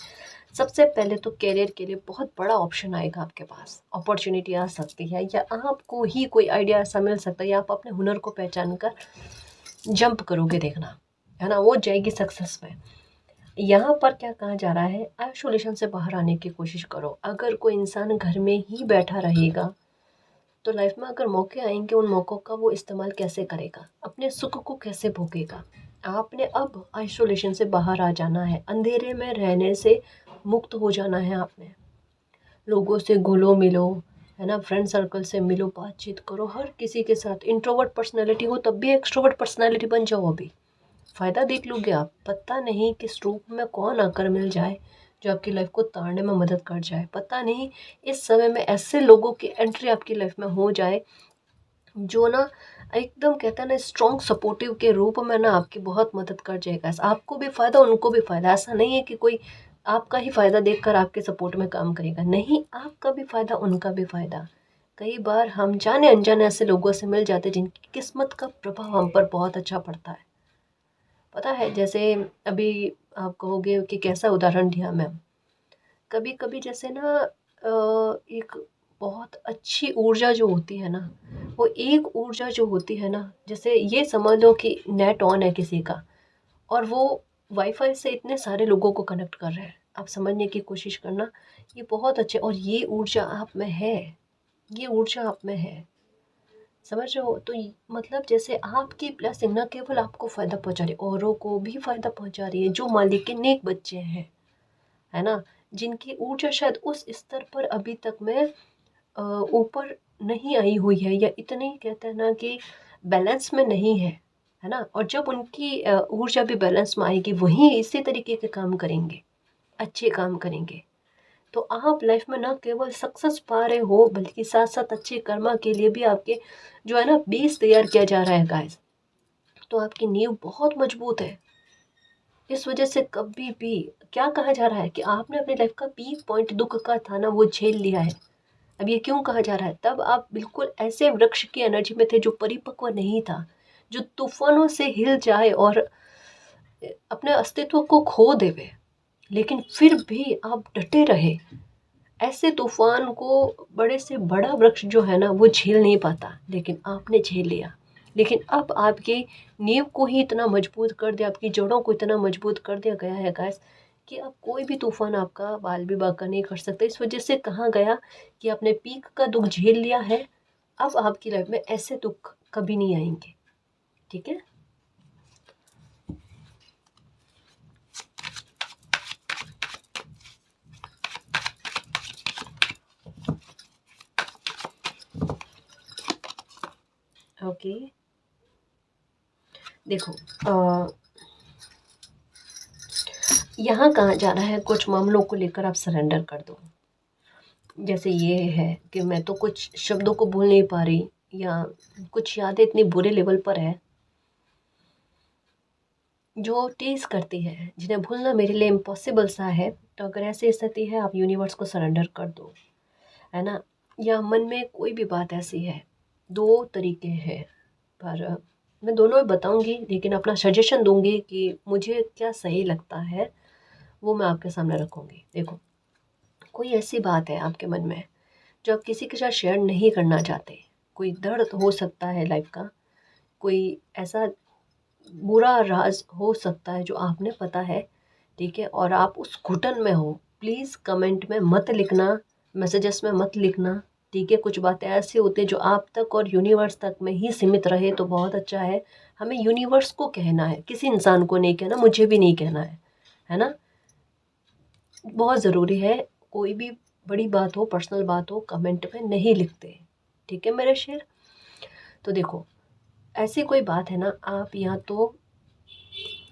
सबसे पहले तो करियर के लिए बहुत बड़ा ऑप्शन आएगा आपके पास, अपॉर्चुनिटी आ सकती है, या आपको ही कोई आइडिया ऐसा मिल सकता है, या आप अपने हुनर को पहचान कर जंप करोगे, देखना, है ना, वो जाएगी सक्सेस में। यहाँ पर क्या कहा जा रहा है, आइसोलेशन से बाहर आने की कोशिश करो। अगर कोई इंसान घर में ही बैठा रहेगा तो लाइफ में अगर मौके आएंगे, उन मौक़ों का वो इस्तेमाल कैसे करेगा, अपने सुख को कैसे भोगेगा। आपने अब आइसोलेशन से बाहर आ जाना है, अंधेरे में रहने से मुक्त हो जाना है आपने। लोगों से घुलो मिलो, है ना, फ्रेंड सर्कल से मिलो, बातचीत करो हर किसी के साथ। इंट्रोवर्ट पर्सनैलिटी हो तब भी एक्सट्रोवर्ट पर्सनैलिटी बन जाओ अभी, फ़ायदा देख लोगे आप। पता नहीं किस रूप में कौन आकर मिल जाए जो आपकी लाइफ को तारने में मदद कर जाए। पता नहीं इस समय में ऐसे लोगों की एंट्री आपकी लाइफ में हो जाए जो ना एकदम, कहता है ना, स्ट्रॉन्ग सपोर्टिव के रूप में ना आपकी बहुत मदद कर जाएगा। आपको भी फ़ायदा, उनको भी फ़ायदा। ऐसा नहीं है कि कोई आपका ही फ़ायदा देखकर आपके सपोर्ट में काम करेगा, नहीं, आपका भी फ़ायदा, उनका भी फ़ायदा। कई बार हम जाने अनजाने ऐसे लोगों से मिल जाते हैं जिनकी किस्मत का प्रभाव हम पर बहुत अच्छा पड़ता है। पता है, जैसे अभी आप कहोगे कि कैसा उदाहरण दिया मैं। कभी कभी जैसे ना एक बहुत अच्छी ऊर्जा जो होती है ना, वो एक ऊर्जा जो होती है ना, जैसे ये समझ लो कि नेट ऑन है किसी का और वो वाईफाई से इतने सारे लोगों को कनेक्ट कर रहे हैं। आप समझने की कोशिश करना, ये बहुत अच्छे, और ये ऊर्जा आप में है, ये ऊर्जा आप में है, समझ रहे हो। तो मतलब जैसे आपकी ब्लेसिंग ना केवल आपको फ़ायदा पहुंचा रही, औरों को भी फ़ायदा पहुंचा रही है, जो मालिक के नेक बच्चे हैं, है ना, जिनकी ऊर्जा शायद उस स्तर पर अभी तक में ऊपर नहीं आई हुई है, या इतनी, कहते हैं ना कि बैलेंस में नहीं है ना। और जब उनकी ऊर्जा भी बैलेंस में आएगी, वहीं इसी तरीके के काम करेंगे, अच्छे काम करेंगे। तो आप लाइफ में ना केवल सक्सेस पा रहे हो, बल्कि साथ साथ अच्छे कर्मा के लिए भी आपके जो है ना बेस तैयार किया जा रहा है गाइस। तो आपकी नींव बहुत मजबूत है। इस वजह से कभी भी, क्या कहा जा रहा है कि आपने अपनी लाइफ का पीक पॉइंट दुख का था ना, वो झेल लिया है। अब ये क्यों कहा जा रहा है, तब आप बिल्कुल ऐसे वृक्ष की एनर्जी में थे जो परिपक्व नहीं था, जो तूफानों से हिल जाए और अपने अस्तित्व को खो देवे, लेकिन फिर भी आप डटे रहे। ऐसे तूफान को बड़े से बड़ा वृक्ष जो है ना वो झेल नहीं पाता, लेकिन आपने झेल लिया। लेकिन अब आपकी नींव को ही इतना मजबूत कर दिया, आपकी जड़ों को इतना मजबूत कर दिया गया है गाइस, कि अब कोई भी तूफान आपका बाल भी बांका नहीं कर सकता। इस वजह से कहा गया कि आपने पीक का दुख झेल लिया है, अब आपकी लाइफ में ऐसे दुख कभी नहीं आएंगे। ठीक है। ओके। देखो, यहाँ कहा जा रहा है कुछ मामलों को लेकर आप सरेंडर कर दो। जैसे ये है कि मैं तो कुछ शब्दों को भूल नहीं पा रही, या कुछ यादें इतनी बुरे लेवल पर है जो टीज करती है, जिन्हें भूलना मेरे लिए इम्पॉसिबल सा है। तो अगर ऐसी स्थिति है, आप यूनिवर्स को सरेंडर कर दो, है ना। या मन में कोई भी बात ऐसी है, दो तरीके हैं, पर मैं दोनों ही बताऊंगी, लेकिन अपना सजेशन दूंगी कि मुझे क्या सही लगता है वो मैं आपके सामने रखूंगी। देखो, कोई ऐसी बात है आपके मन में जो आप किसी के साथ शेयर नहीं करना चाहते। कोई दर्द हो सकता है लाइफ का, कोई ऐसा बुरा राज हो सकता है जो आपने पता है, ठीक है, और आप उस घुटन में हो। प्लीज़ कमेंट में मत लिखना, मैसेजेस में मत लिखना, ठीक है। कुछ बातें ऐसी होती हैं जो आप तक और यूनिवर्स तक में ही सीमित रहे तो बहुत अच्छा है। हमें यूनिवर्स को कहना है, किसी इंसान को नहीं कहना, मुझे भी नहीं कहना है ना। बहुत ज़रूरी है, कोई भी बड़ी बात हो, पर्सनल बात हो, कमेंट में नहीं लिखते, ठीक है मेरे शेर। तो देखो, ऐसी कोई बात है ना, आप या तो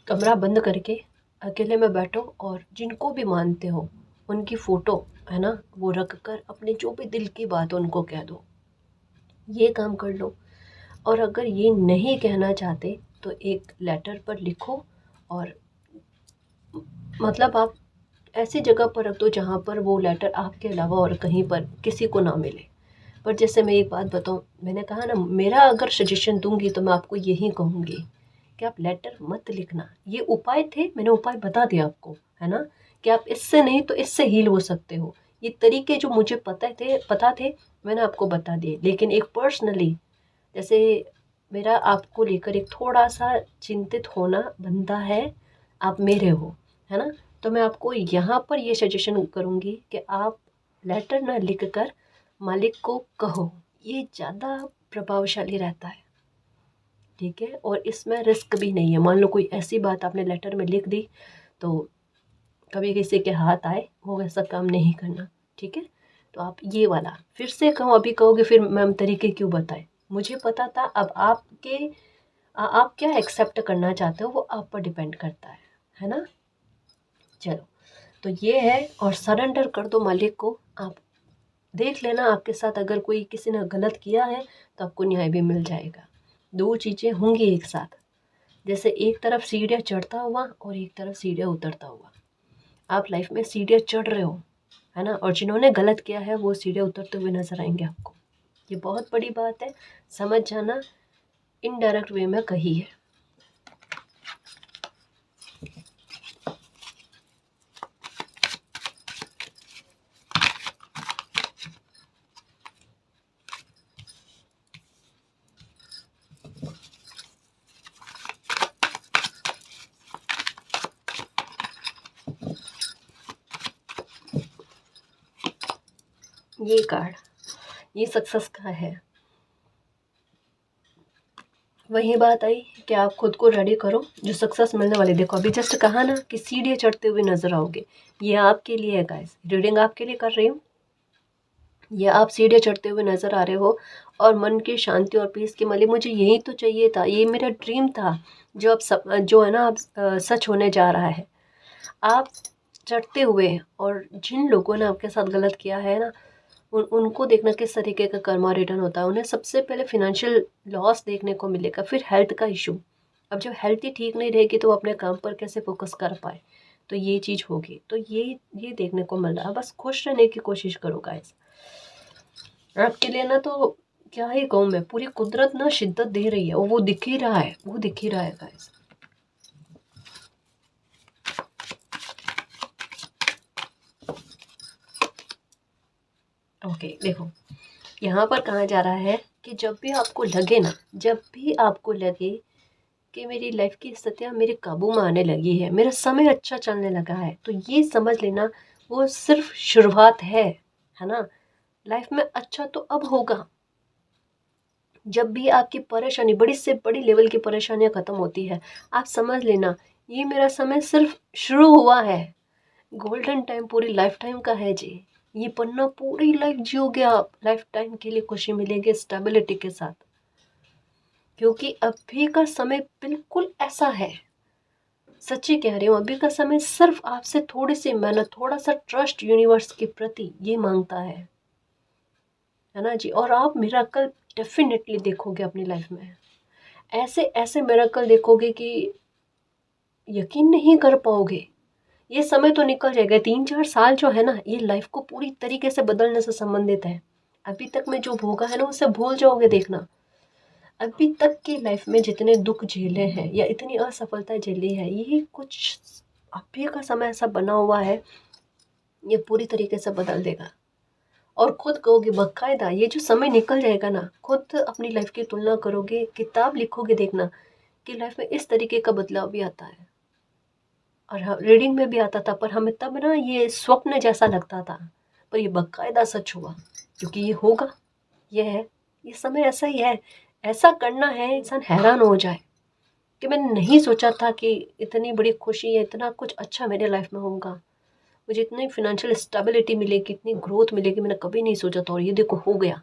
कमरा बंद करके अकेले में बैठो और जिनको भी मानते हो उनकी फ़ोटो, है ना, वो रख कर अपने जो भी दिल की बात है उनको कह दो। ये काम कर लो। और अगर ये नहीं कहना चाहते तो एक लेटर पर लिखो, और मतलब आप ऐसी जगह पर रख दो जहाँ पर वो लेटर आपके अलावा और कहीं पर किसी को ना मिले। पर जैसे मैं एक बात बताऊँ, मैंने कहा ना, मेरा अगर सजेशन दूंगी तो मैं आपको यही कहूँगी कि आप लेटर मत लिखना। ये उपाय थे, मैंने उपाय बता दिया आपको, है ना, कि आप इससे नहीं तो इससे हील हो सकते हो। ये तरीके जो मुझे पता थे मैंने आपको बता दिए। लेकिन एक पर्सनली, जैसे मेरा आपको लेकर एक थोड़ा सा चिंतित होना बनता है, आप मेरे हो, है ना। तो मैं आपको यहाँ पर ये सजेशन करूँगी कि आप लेटर ना लिख कर मालिक को कहो, ये ज़्यादा प्रभावशाली रहता है, ठीक है। और इसमें रिस्क भी नहीं है। मान लो कोई ऐसी बात आपने लेटर में लिख दी तो कभी किसी के हाथ आए, वो वैसा काम नहीं करना, ठीक है। तो आप ये वाला फिर से कहो, अभी कहोगे फिर मैम तरीके क्यों बताए, मुझे पता था। अब आप क्या एक्सेप्ट करना चाहते हो वो आप पर डिपेंड करता है ना। चलो, तो ये है, और सरेंडर कर दो मालिक को। आप देख लेना, आपके साथ अगर कोई किसी ने गलत किया है तो आपको न्याय भी मिल जाएगा। दो चीज़ें होंगी एक साथ, जैसे एक तरफ सीढ़ियाँ चढ़ता हुआ और एक तरफ सीढ़ियाँ उतरता हुआ। आप लाइफ में सीढ़ियाँ चढ़ रहे हो, है ना, और जिन्होंने गलत किया है वो सीढ़ियाँ उतरते हुए नजर आएंगे आपको। ये बहुत बड़ी बात है, समझ जाना, इनडायरेक्ट वे में कही है। ये कार्ड, ये सक्सेस का है। वही बात आई कि आप खुद को रेडी करो, जो सक्सेस मिलने वाली। देखो, अभी जस्ट कहा ना कि सीढ़ियाँ चढ़ते हुए नजर आओगे, ये आपके लिए है गाइस, रीडिंग आपके लिए कर रही हूँ। ये आप सीढ़ियाँ चढ़ते हुए नजर आ रहे हो और मन की शांति और पीस के मालिक, मुझे यही तो चाहिए था, ये मेरा ड्रीम था, जो अब सब जो है ना अब सच होने जा रहा है। आप चढ़ते हुए, और जिन लोगों ने आपके साथ गलत किया है ना, उनको देखना किस तरीके का कर्मा रिटर्न होता है। उन्हें सबसे पहले फिनेंशियल लॉस देखने को मिलेगा, फिर हेल्थ का इशू। अब जब हेल्थ ही ठीक नहीं रहेगी तो वो अपने काम पर कैसे फोकस कर पाए, तो ये चीज़ होगी। तो ये देखने को मिल रहा है। बस खुश रहने की कोशिश करो गाइस। आपके लिए ना तो क्या ही कहूँ मैं, पूरी कुदरत ना शिद्दत दे रही है, और वो दिख ही रहा है, वो दिख ही रहा है गाइस। ओके, देखो यहाँ पर कहा जा रहा है कि जब भी आपको लगे ना, जब भी आपको लगे कि मेरी लाइफ की स्थितियाँ मेरे काबू में आने लगी है, मेरा समय अच्छा चलने लगा है, तो ये समझ लेना वो सिर्फ शुरुआत है ना। लाइफ में अच्छा तो अब होगा। जब भी आपकी परेशानी, बड़ी से बड़ी लेवल की परेशानियां खत्म होती है, आप समझ लेना ये मेरा समय सिर्फ शुरू हुआ है। गोल्डन टाइम पूरी लाइफ टाइम का है जी। ये पन्ना पूरी लाइफ जियोगे आप, लाइफ टाइम के लिए खुशी मिलेगी स्टेबिलिटी के साथ। क्योंकि अभी का समय बिल्कुल ऐसा है, सच्ची कह रही हूँ, अभी का समय सिर्फ आपसे थोड़ी सी मेहनत, थोड़ा सा ट्रस्ट यूनिवर्स के प्रति ये मांगता है ना जी। और आप मिराकल डेफिनेटली देखोगे अपनी लाइफ में। ऐसे ऐसे मिराकल देखोगे कि यकीन नहीं कर पाओगे। ये समय तो निकल जाएगा, 3-4 साल जो है ना, ये लाइफ को पूरी तरीके से बदलने से संबंधित है। अभी तक में जो भोगा है ना उसे भूल जाओगे, देखना। अभी तक की लाइफ में जितने दुख झेले हैं या इतनी असफलता झेली है, ये कुछ अभी का समय ऐसा बना हुआ है, ये पूरी तरीके से बदल देगा। और खुद कहोगे बाकायदा, ये जो समय निकल जाएगा ना, खुद अपनी लाइफ की तुलना करोगे, किताब लिखोगे, देखना कि लाइफ में इस तरीके का बदलाव भी आता है। और हाँ, रीडिंग में भी आता था, पर हमें तब ना ये स्वप्न जैसा लगता था, पर ये बाकायदा सच हुआ, क्योंकि ये होगा, ये है, ये समय ऐसा ही है। ऐसा करना है इंसान हैरान हो जाए कि मैंने नहीं सोचा था कि इतनी बड़ी खुशी है, इतना कुछ अच्छा मेरे लाइफ में होगा, मुझे इतनी फिनेंशियल स्टेबिलिटी मिलेगी, इतनी ग्रोथ मिलेगी, मैंने कभी नहीं सोचा था, और ये देखो हो गया।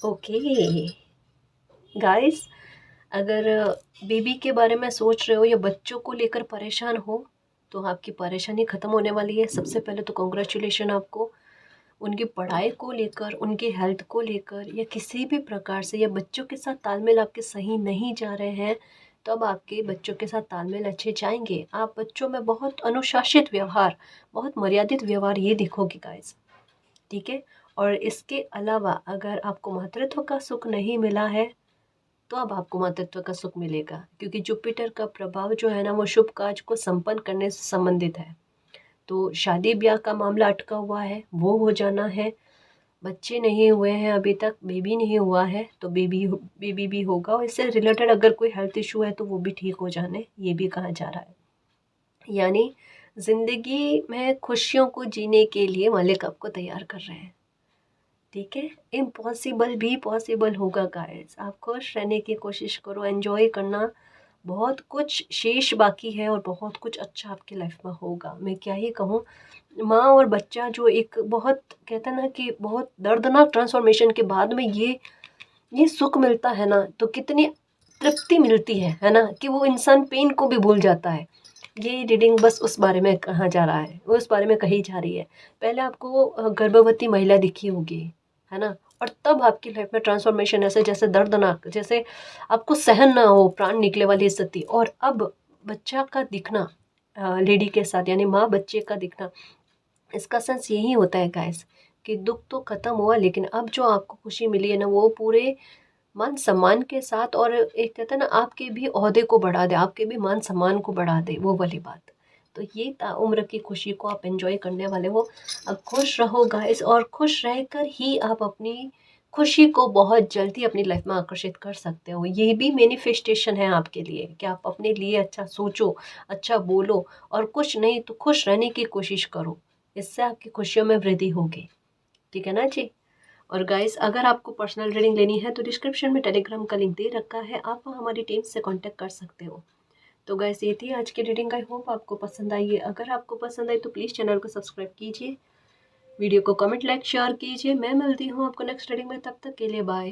ओके गाइस, अगर बेबी के बारे में सोच रहे हो या बच्चों को लेकर परेशान हो, तो आपकी परेशानी ख़त्म होने वाली है। सबसे पहले तो कॉन्ग्रेचुलेशन आपको। उनकी पढ़ाई को लेकर, उनकी हेल्थ को लेकर या किसी भी प्रकार से, या बच्चों के साथ तालमेल आपके सही नहीं जा रहे हैं, तो अब आपके बच्चों के साथ तालमेल अच्छे जाएंगे। आप बच्चों में बहुत अनुशासित व्यवहार, बहुत मर्यादित व्यवहार ये देखोगे गाइस, ठीक है। और इसके अलावा अगर आपको मातृत्व का सुख नहीं मिला है, तो अब आपको मातृत्व का सुख मिलेगा, क्योंकि जुपिटर का प्रभाव जो है ना, वो शुभ कार्य को संपन्न करने से संबंधित है। तो शादी ब्याह का मामला अटका हुआ है, वो हो जाना है। बच्चे नहीं हुए हैं अभी तक, बेबी नहीं हुआ है, तो बेबी भी होगा। और इससे रिलेटेड अगर कोई हेल्थ इशू है तो वो भी ठीक हो जाने, ये भी कहा जा रहा है। यानी ज़िंदगी में खुशियों को जीने के लिए मालिक आपको तैयार कर रहे हैं, ठीक है। इम्पॉसिबल भी पॉसिबल होगा गाइस। आप खुश रहने की कोशिश करो, एंजॉय करना। बहुत कुछ शेष बाकी है और बहुत कुछ अच्छा आपकी लाइफ में होगा। मैं क्या ही कहूँ, माँ और बच्चा जो एक बहुत, कहते हैं ना कि बहुत दर्दनाक ट्रांसफॉर्मेशन के बाद में ये सुख मिलता है ना, तो कितनी तृप्ति मिलती है ना, कि वो इंसान पेन को भी भूल जाता है। ये रीडिंग बस उस बारे में कहा जा रहा है, उस बारे में कही जा रही है। पहले आपको गर्भवती महिला दिखी होगी, है ना, और तब आपकी लाइफ में ट्रांसफॉर्मेशन ऐसे जैसे दर्दनाक, जैसे आपको सहन ना हो, प्राण निकले वाली स्थिति। और अब बच्चा का दिखना, लेडी के साथ, यानी माँ बच्चे का दिखना, इसका सेंस यही होता है गाइस, कि दुख तो खत्म हुआ, लेकिन अब जो आपको खुशी मिली है ना, वो पूरे मान सम्मान के साथ, और एक कहते हैं ना, आपके भी ओहदे को बढ़ा दे, आपके भी मान सम्मान को बढ़ा दे, वो वाली बात। तो ये ताउम्र की खुशी को आप एंजॉय करने वाले हो। अब खुश रहो गाइस, और खुश रहकर ही आप अपनी खुशी को बहुत जल्दी अपनी लाइफ में आकर्षित कर सकते हो। ये भी मैनिफेस्टेशन है आपके लिए, कि आप अपने लिए अच्छा सोचो, अच्छा बोलो, और कुछ नहीं तो खुश रहने की कोशिश करो। इससे आपकी खुशियों में वृद्धि होगी, ठीक है ना जी। और गाइस, अगर आपको पर्सनल रीडिंग लेनी है तो डिस्क्रिप्शन में टेलीग्राम का लिंक दे रखा है, आप हमारी टीम से कांटेक्ट कर सकते हो। तो गाइस, ये थी आज की रीडिंग। आई होप आपको पसंद आई है। अगर आपको पसंद आई तो प्लीज़ चैनल को सब्सक्राइब कीजिए, वीडियो को कमेंट, लाइक, शेयर कीजिए। मैं मिलती हूँ आपको नेक्स्ट रीडिंग में, तब तक के लिए बाय।